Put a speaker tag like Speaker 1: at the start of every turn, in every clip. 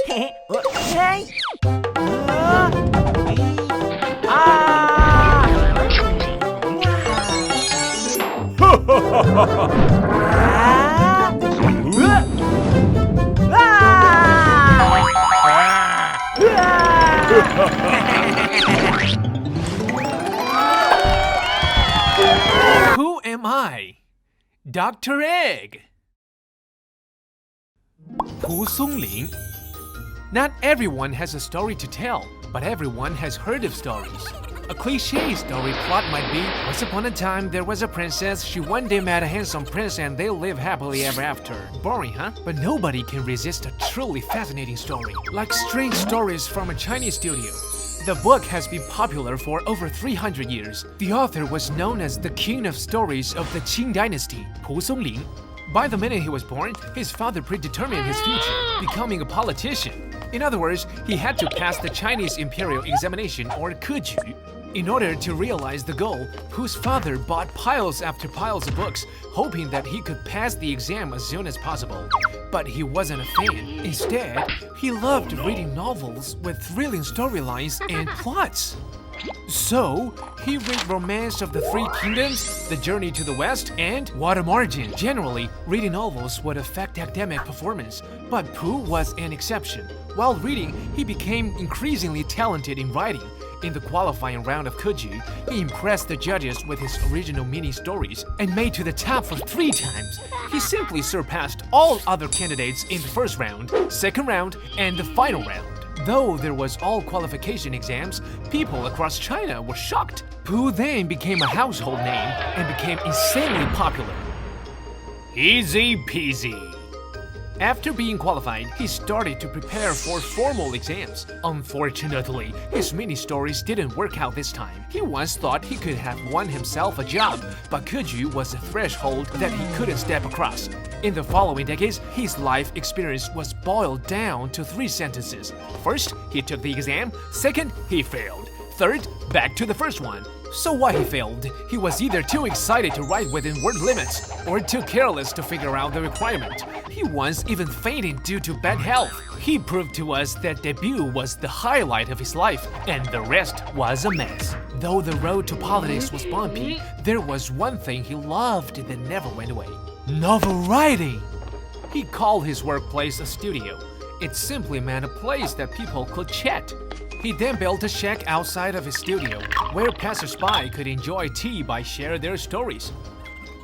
Speaker 1: Hey!
Speaker 2: Who am I? Dr. Egg. Pu Songling. Not everyone has a story to tell, but everyone has heard of stories. A cliché story plot might be, once upon a time there was a princess, she one day met a handsome prince and they live happily ever after. Boring, huh? But nobody can resist a truly fascinating story, like strange stories from a Chinese studio. The book has been popular for over 300 years. The author was known as the king of stories of the Qing dynasty, Pu Songling. By the minute he was born, his father predetermined his future, becoming a politician. In other words, he had to pass the Chinese imperial examination, or Keju. In order to realize the goal, Pu's father bought piles after piles of books, hoping that he could pass the exam as soon as possible. But he wasn't a fan. Instead, he loved reading novels with thrilling storylines and plots. So, he read Romance of the Three Kingdoms, The Journey to the West, and Water Margin. Generally, reading novels would affect academic performance, but Pu was an exception. While reading, he became increasingly talented in writing. In the qualifying round of Keju, he impressed the judges with his original mini stories and made to the top for 3 times. He simply surpassed all other candidates in the first round, second round, and the final round. Though there was all qualification exams, people across China were shocked. Pu then became a household name and became insanely popular. Easy peasy. After being qualified, he started to prepare for formal exams. Unfortunately, his mini-stories didn't work out this time. He once thought he could have won himself a job, but Keju was a threshold that he couldn't step across. In the following decades, his life experience was boiled down to 3 sentences. First, he took the exam. Second, he failed. Third, back to the first one. So why he failed? He was either too excited to write within word limits, or too careless to figure out the requirement. He once even fainted due to bad health. He proved to us that debut was the highlight of his life, and the rest was a mess. Though the road to politics was bumpy, there was one thing he loved that never went away: novel writing. He called his workplace a studio. It simply meant a place that people could chat. He then built a shack outside of his studio, where passers-by could enjoy tea by sharing their stories.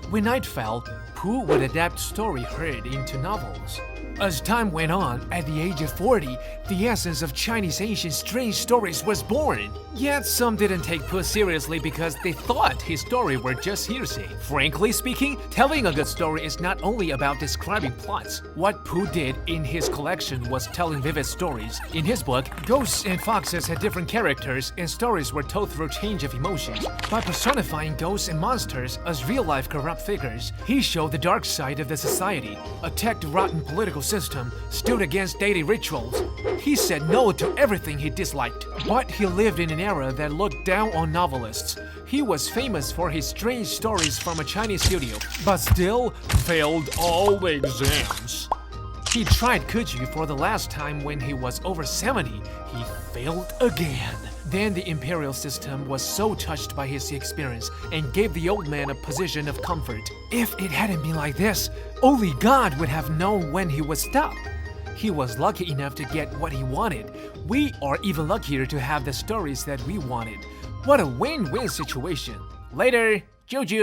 Speaker 2: When night fell, Pu would adapt story heard into novels. As time went on, at the age of 40, the essence of Chinese ancient strange stories was born. Yet some didn't take Pu seriously because they thought his story were just hearsay. Frankly speaking, telling a good story is not only about describing plots. What Pu did in his collection was telling vivid stories. In his book, ghosts and foxes had different characters and stories were told through change of emotions. By personifying ghosts and monsters as real-life corrupt figures, he showed the dark side of the society, attacked the rotten political system, stood against daily rituals. He said no to everything he disliked. But he lived in an era that looked down on novelists. He was famous for his strange stories from a Chinese studio, but still failed all the exams. He tried Keju for the last time when he was over 70. He failed again. Then the imperial system was so touched by his experience and gave the old man a position of comfort. If it hadn't been like this, only God would have known when he would stop. He was lucky enough to get what he wanted. We are even luckier to have the stories that we wanted. What a win-win situation. Later, Jojo.